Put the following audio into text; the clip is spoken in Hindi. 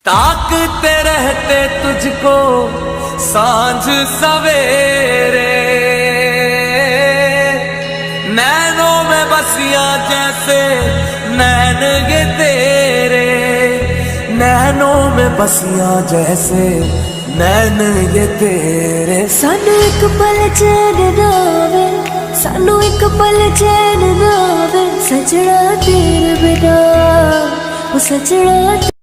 ताकते रहते तुझको सांझ सवेरे, नैनों में बसिया जैसे नैन ये तेरे, नैनों में बसिया जैसे नैन ये तेरे। सानू एक पल चैन ना आवे, सानू एक पल चैन ना आवे, सजना तेरे बिना, ओ सजना।